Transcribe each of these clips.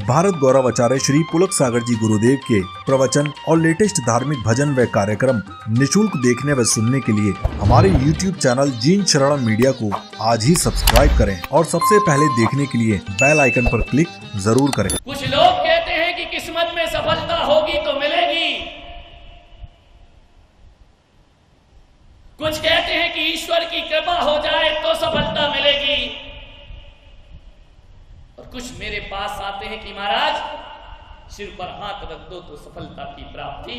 भारत गौरव आचार्य श्री पुलक सागर जी गुरुदेव के प्रवचन और लेटेस्ट धार्मिक भजन व कार्यक्रम निशुल्क देखने व सुनने के लिए हमारे YouTube चैनल जीन शरण मीडिया को आज ही सब्सक्राइब करें और सबसे पहले देखने के लिए बेल आइकन पर क्लिक जरूर करें। कुछ लोग कहते हैं कि किस्मत में सफलता होगी तो मिलेगी, कुछ कहते हैं कि ईश्वर की कृपा हो जाए तो सफलता मिलेगी, और कुछ मेरे पास आते हैं कि महाराज सिर पर हाथ रख दो तो सफलता की प्राप्ति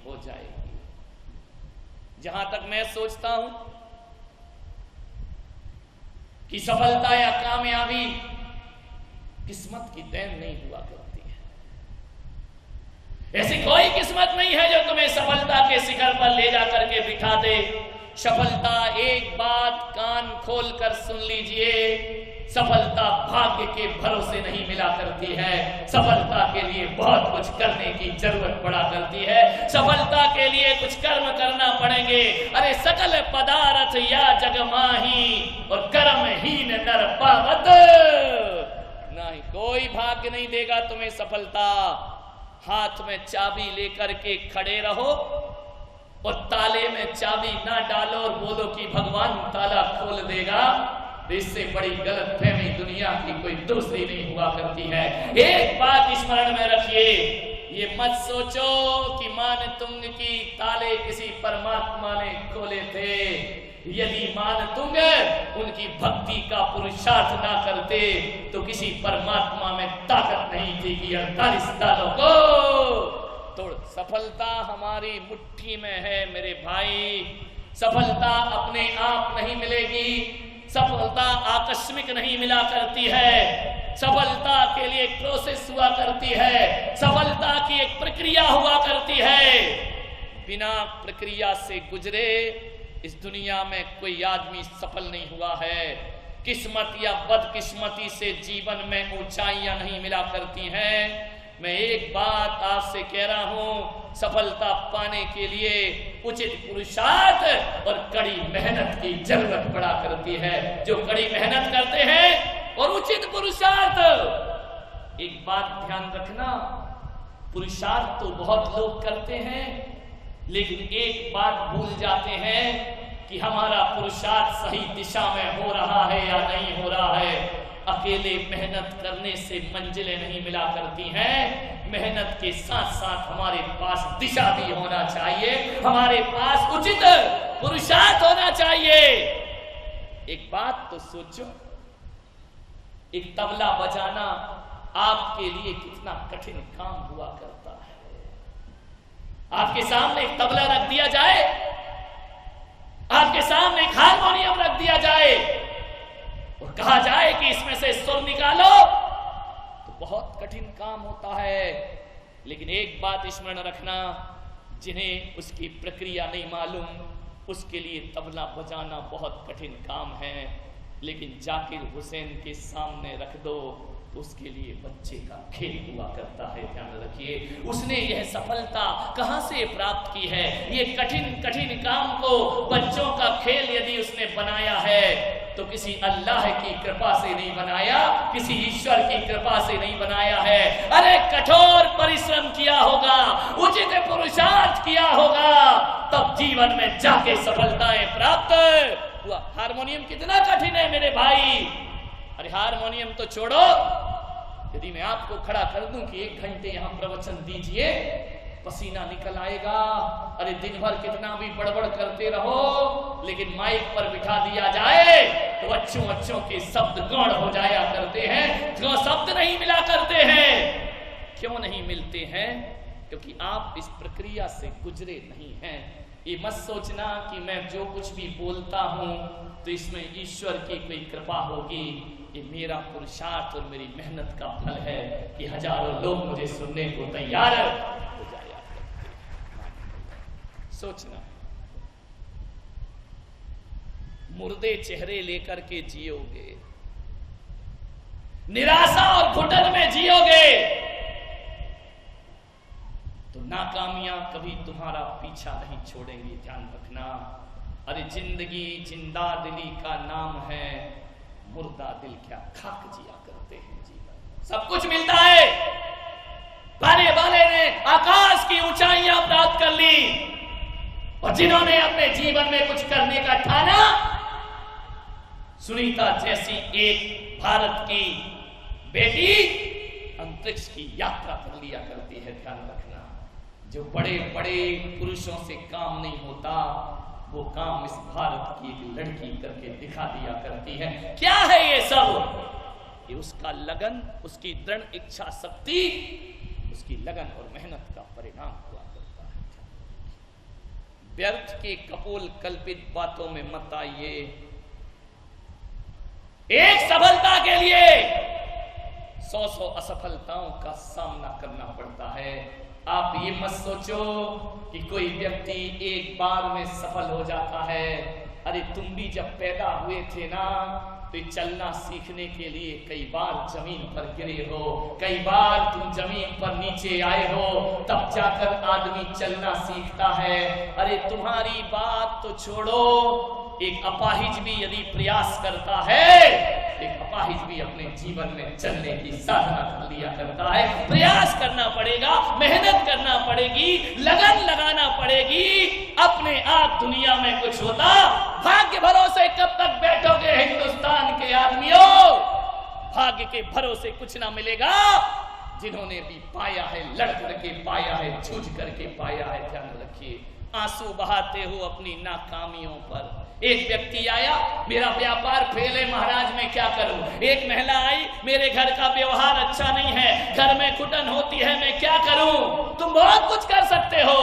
हो जाएगी। जहां तक मैं सोचता हूं कि सफलता या कामयाबी किस्मत की देन नहीं हुआ करती है। ऐसी कोई किस्मत नहीं है जो तुम्हें सफलता के शिखर पर ले जा करके बिठा दे। सफलता, एक बात कान खोलकर सुन लीजिए, सफलता भाग्य के भरोसे नहीं मिला करती है। सफलता के लिए बहुत कुछ करने की जरूरत पड़ा करती है। सफलता के लिए कुछ कर्म करना पड़ेंगे। अरे सकल पदार्थ या जग माही और कर्महीन नर पावत नहीं, कोई भाग्य नहीं देगा तुम्हें सफलता। हाथ में चाबी लेकर के खड़े रहो और ताले में चाबी ना डालो और बोलो कि भगवान ताला खोल देगा, इससे बड़ी गलतफहमी दुनिया की कोई दूसरी नहीं हुआ करती है। एक बात स्मरण में रखिए, ये मत सोचो कि मान तुंग की ताले किसी परमात्मा ने खोले थे। यदि मान तुंग उनकी भक्ति का पुरुषार्थ ना करते तो किसी परमात्मा में ताकत नहीं थी कि 48 तालों को तोड़। सफलता हमारी मुट्ठी में है मेरे भाई। सफलता अपने आप नहीं मिलेगी, सफलता आकस्मिक नहीं मिला करती है। सफलता के लिए एक प्रोसेस हुआ करती है, सफलता की एक प्रक्रिया हुआ करती है। बिना प्रक्रिया से गुजरे इस दुनिया में कोई आदमी सफल नहीं हुआ है। किस्मत या बदकिस्मती से जीवन में ऊंचाइयां नहीं मिला करती हैं। मैं एक बात आपसे कह रहा हूं, सफलता पाने के लिए उचित पुरुषार्थ और कड़ी मेहनत की जरूरत पड़ा करती है। जो कड़ी मेहनत करते हैं और उचित पुरुषार्थ, एक बात ध्यान रखना, पुरुषार्थ तो बहुत लोग करते हैं लेकिन एक बात भूल जाते हैं कि हमारा पुरुषार्थ सही दिशा में हो रहा है या नहीं हो रहा है। अकेले मेहनत करने से मंजिलें नहीं मिला करती हैं। मेहनत के साथ साथ हमारे पास दिशा भी होना चाहिए, हमारे पास उचित पुरुषार्थ होना चाहिए। एक बात तो सोचो, एक तबला बजाना आपके लिए कितना कठिन काम हुआ करता है। आपके सामने एक तबला रख दिया जाए, आपके सामने एक हारमोनियम रख दिया जाए और कहा जाए कि इसमें से सुर निकालो, तो बहुत कठिन काम होता है। लेकिन एक बात स्मरण रखना, जिन्हें उसकी प्रक्रिया नहीं मालूम उसके लिए तबला बजाना बहुत कठिन काम है। लेकिन जाकिर हुसैन के सामने रख दो तो उसके लिए बच्चे का खेल हुआ करता है। ध्यान रखिए, उसने यह सफलता कहां से प्राप्त की है। ये कठिन कठिन काम को बच्चों का खेल यदि उसने बनाया है तो किसी अल्लाह की कृपा से नहीं बनाया, किसी ईश्वर की कृपा से नहीं बनाया है। अरे कठोर परिश्रम किया होगा, उचित पुरुषार्थ किया होगा, तब जीवन में जाके सफलताएं प्राप्त हुआ। हारमोनियम कितना कठिन है मेरे भाई। अरे हारमोनियम तो छोड़ो, यदि मैं आपको खड़ा कर दूं कि 1 घंटे यहां प्रवचन दीजिए, पसीना निकल आएगा। अरे दिन भर कितना भी बड़बड़ करते रहो, लेकिन माइक पर बिठा दिया जाए तो अच्छों अच्छों के शब्द गौण हो जाया करते हैं, जो शब्द नहीं मिला करते हैं। क्यों नहीं मिलते हैं? क्योंकि आप इस प्रक्रिया से गुजरे नहीं हैं। ये मत सोचना कि मैं जो कुछ भी बोलता हूं तो इसमें ईश्वर की कोई कृपा होगी। ये मेरा पुरुषार्थ और मेरी मेहनत का फल है कि हजारों लोग मुझे सुनने को तैयार हो जाया करते। सोचना, मुर्दे चेहरे लेकर के जियोगे, निराशा और घुटन में जियोगे तो नाकामियां कभी तुम्हारा पीछा नहीं छोड़ेंगी। ध्यान रखना। अरे जिंदगी जिंदा दिली का नाम है, मुर्दा दिल क्या खाक जिया करते हैं। जीवन सब कुछ मिलता है, और जिन्होंने अपने जीवन में कुछ करने का ठाना, सुनीता जैसी एक भारत की बेटी अंतरिक्ष की यात्रा कर लिया करती है। ध्यान रखना, जो बड़े बड़े पुरुषों से काम नहीं होता, वो काम इस भारत की एक लड़की करके दिखा दिया करती है। क्या है ये सब? ये उसका लगन, उसकी दृढ़ इच्छा शक्ति, उसकी लगन और मेहनत का परिणाम हुआ करता है। व्यर्थ की कपोल कल्पित बातों में मत आइए। एक सफलता के लिए 100 असफलताओं का सामना करना पड़ता है। आप ये मत सोचो कि कोई व्यक्ति एक बार में सफल हो जाता है। अरे तुम भी जब पैदा हुए थे ना, तो चलना सीखने के लिए कई बार जमीन पर गिरे हो, कई बार तुम जमीन पर नीचे आए हो, तब जाकर आदमी चलना सीखता है। अरे तुम्हारी बात तो छोड़ो, एक अपाहिज भी यदि प्रयास करता है, एक अपाहिज भी अपने जीवन में चलने की साधना कर लिया करता है। प्रयास करना पड़ेगा, मेहनत करना पड़ेगी, लगन लगाना पड़ेगी, अपने आप दुनिया में कुछ होता। भाग्य भरोसे कब तक बैठोगे हिंदुस्तान के आदमियों? भाग्य के भरोसे कुछ ना मिलेगा। जिन्होंने भी पाया है, लड़ करके पाया है, जूझ करके पाया है, ध्यान रखिए। आंसू बहाते हो अपनी नाकामियों पर। एक व्यक्ति आया, मेरा व्यापार फेल है महाराज, मैं क्या करूं? एक महिला आई, मेरे घर का व्यवहार अच्छा नहीं है, घर में घुटन होती है, मैं क्या करूं? तुम बहुत कुछ कर सकते हो।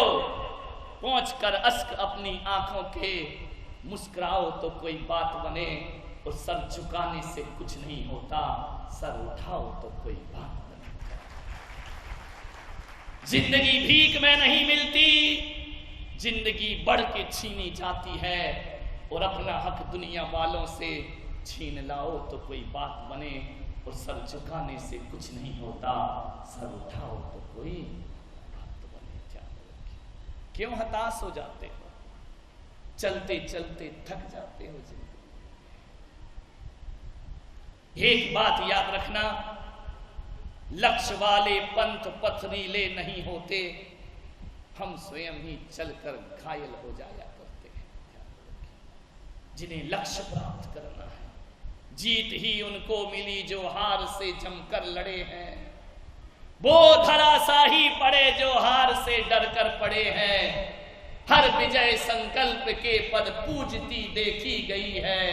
पहुंचकर अश्क अपनी आंखों के मुस्कुराओ तो कोई बात बने, और सर झुकाने से कुछ नहीं होता, सर उठाओ तो कोई बात बने। जिंदगी भीख में नहीं मिलती, जिंदगी बढ़ के छीनी जाती है, और अपना हक दुनिया वालों से छीन लाओ तो कोई बात बने, और सर झुकाने से कुछ नहीं होता, सर उठाओ तो कोई बात बने। क्यों हताश हो जाते हो? चलते चलते थक जाते हो जिंदगी। एक बात याद रखना, लक्ष्य वाले पंथ पथरीले नहीं होते, हम स्वयं ही चलकर घायल हो जाया करते हैं। जिन्हें लक्ष्य प्राप्त करना है, जीत ही उनको मिली जो हार से जमकर लड़े हैं। वो धराशाही पड़े जो हार से डरकर पड़े हैं। हर विजय संकल्प के पद पूजती देखी गई है।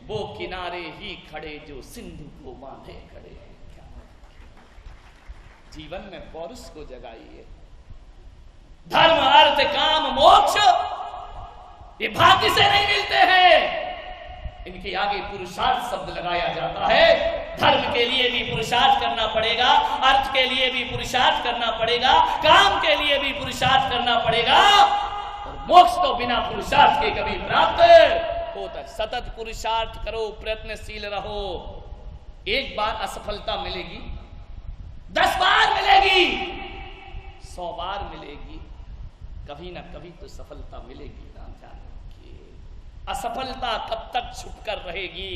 वो किनारे ही खड़े जो सिंधु को बांधे खड़े हैं। जीवन में पौरुष को जगाइए। धर्म अर्थ काम मोक्ष ये भाग्य से नहीं मिलते हैं, इनके आगे पुरुषार्थ शब्द लगाया जाता है। धर्म के लिए भी पुरुषार्थ करना पड़ेगा, अर्थ के लिए भी पुरुषार्थ करना पड़ेगा, काम के लिए भी पुरुषार्थ करना पड़ेगा, और मोक्ष तो बिना पुरुषार्थ के कभी प्राप्त होता। सतत पुरुषार्थ करो, प्रयत्नशील रहो। एक बार असफलता मिलेगी, 10 बार मिलेगी, 100 बार मिलेगी, कभी ना कभी तो सफलता मिलेगी। ना जाने असफलता कब तक छुप कर रहेगी?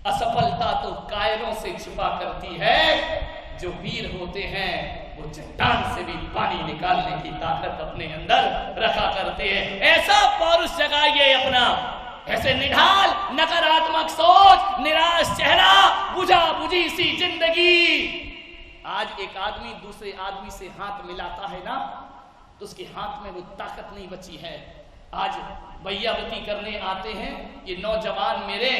असफलता तो कायरों से छुपा करती है। जो वीर होते हैं वो चट्टान से भी पानी निकालने की ताकत अपने अंदर रखा करते हैं। ऐसा पौरुष जगाइए अपना, ऐसे निढाल नकारात्मक सोच, निराश चेहरा, बुझा बुझी सी जिंदगी। आज एक आदमी दूसरे आदमी से हाथ मिलाता है ना, तो उसके हाथ में वो ताकत नहीं बची है। आज भैयावती करने आते हैं ये नौजवान मेरे,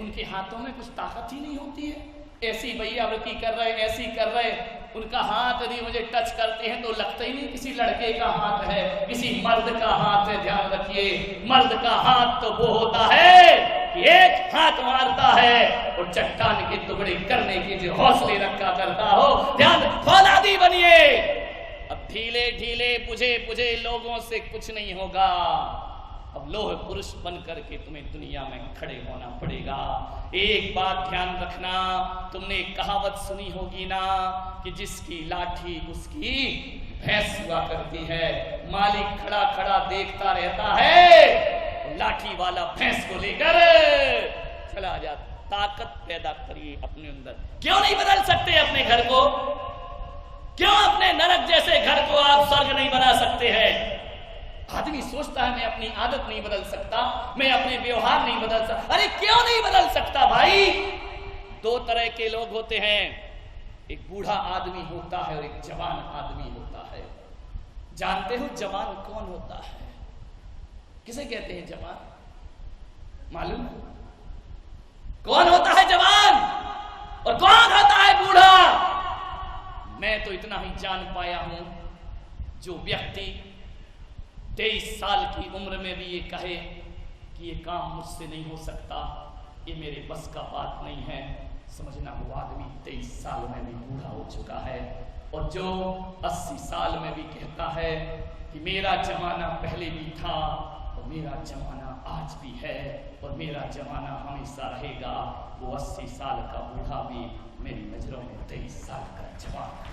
उनके हाथों में कुछ ताकत ही नहीं होती है। ऐसी भैयावती कर रहे, ऐसी कर रहे, उनका हाथ यदि मुझे टच करते हैं तो लगता ही नहीं किसी लड़के का हाथ है, किसी मर्द का हाथ है। ध्यान रखिए, मर्द का हाथ तो वो होता है कि एक हाथ मारता है और चट्टान के टुकड़े करने के जो हौसले रखा करता हो। ध्यान, फौलादी बनिए। अब ढीले ढीले बुझे बुझे लोगों से कुछ नहीं होगा। अब लोह पुरुष बन करके तुम्हें दुनिया में खड़े होना पड़ेगा। एक बात ध्यान रखना, तुमने कहावत सुनी होगी ना कि जिसकी लाठी उसकी भैंस हुआ करती है। मालिक खड़ा खड़ा देखता रहता है, लाठी वाला भैंस को लेकर चला जाता। ताकत पैदा करिए अपने अंदर। क्यों नहीं बदल सकते अपने घर को? क्यों अपने नरक जैसे घर को आप स्वर्ग नहीं बना सकते हैं? आदमी सोचता है मैं अपनी आदत नहीं बदल सकता, मैं अपने व्यवहार नहीं बदल सकता। अरे क्यों नहीं बदल सकता भाई? दो तरह के लोग होते हैं, एक बूढ़ा आदमी होता है और एक जवान आदमी होता है। जानते हो जवान कौन होता है? किसे कहते हैं जवान? मालूम? कौन होता है जवान और कौन होता है बूढ़ा? मैं तो इतना ही जान पाया हूं, जो व्यक्ति 23 साल की उम्र में भी ये कहे कि ये काम मुझसे नहीं हो सकता, ये मेरे बस का बात नहीं है, समझना वो आदमी 23 साल में भी बूढ़ा हो चुका है। और जो 80 साल में भी कहता है कि मेरा जमाना पहले भी था और मेरा जमाना आज भी है और मेरा जमाना हमेशा रहेगा, वो 80 साल का बूढ़ा भी मेरी नजरों में 23 साल का जवान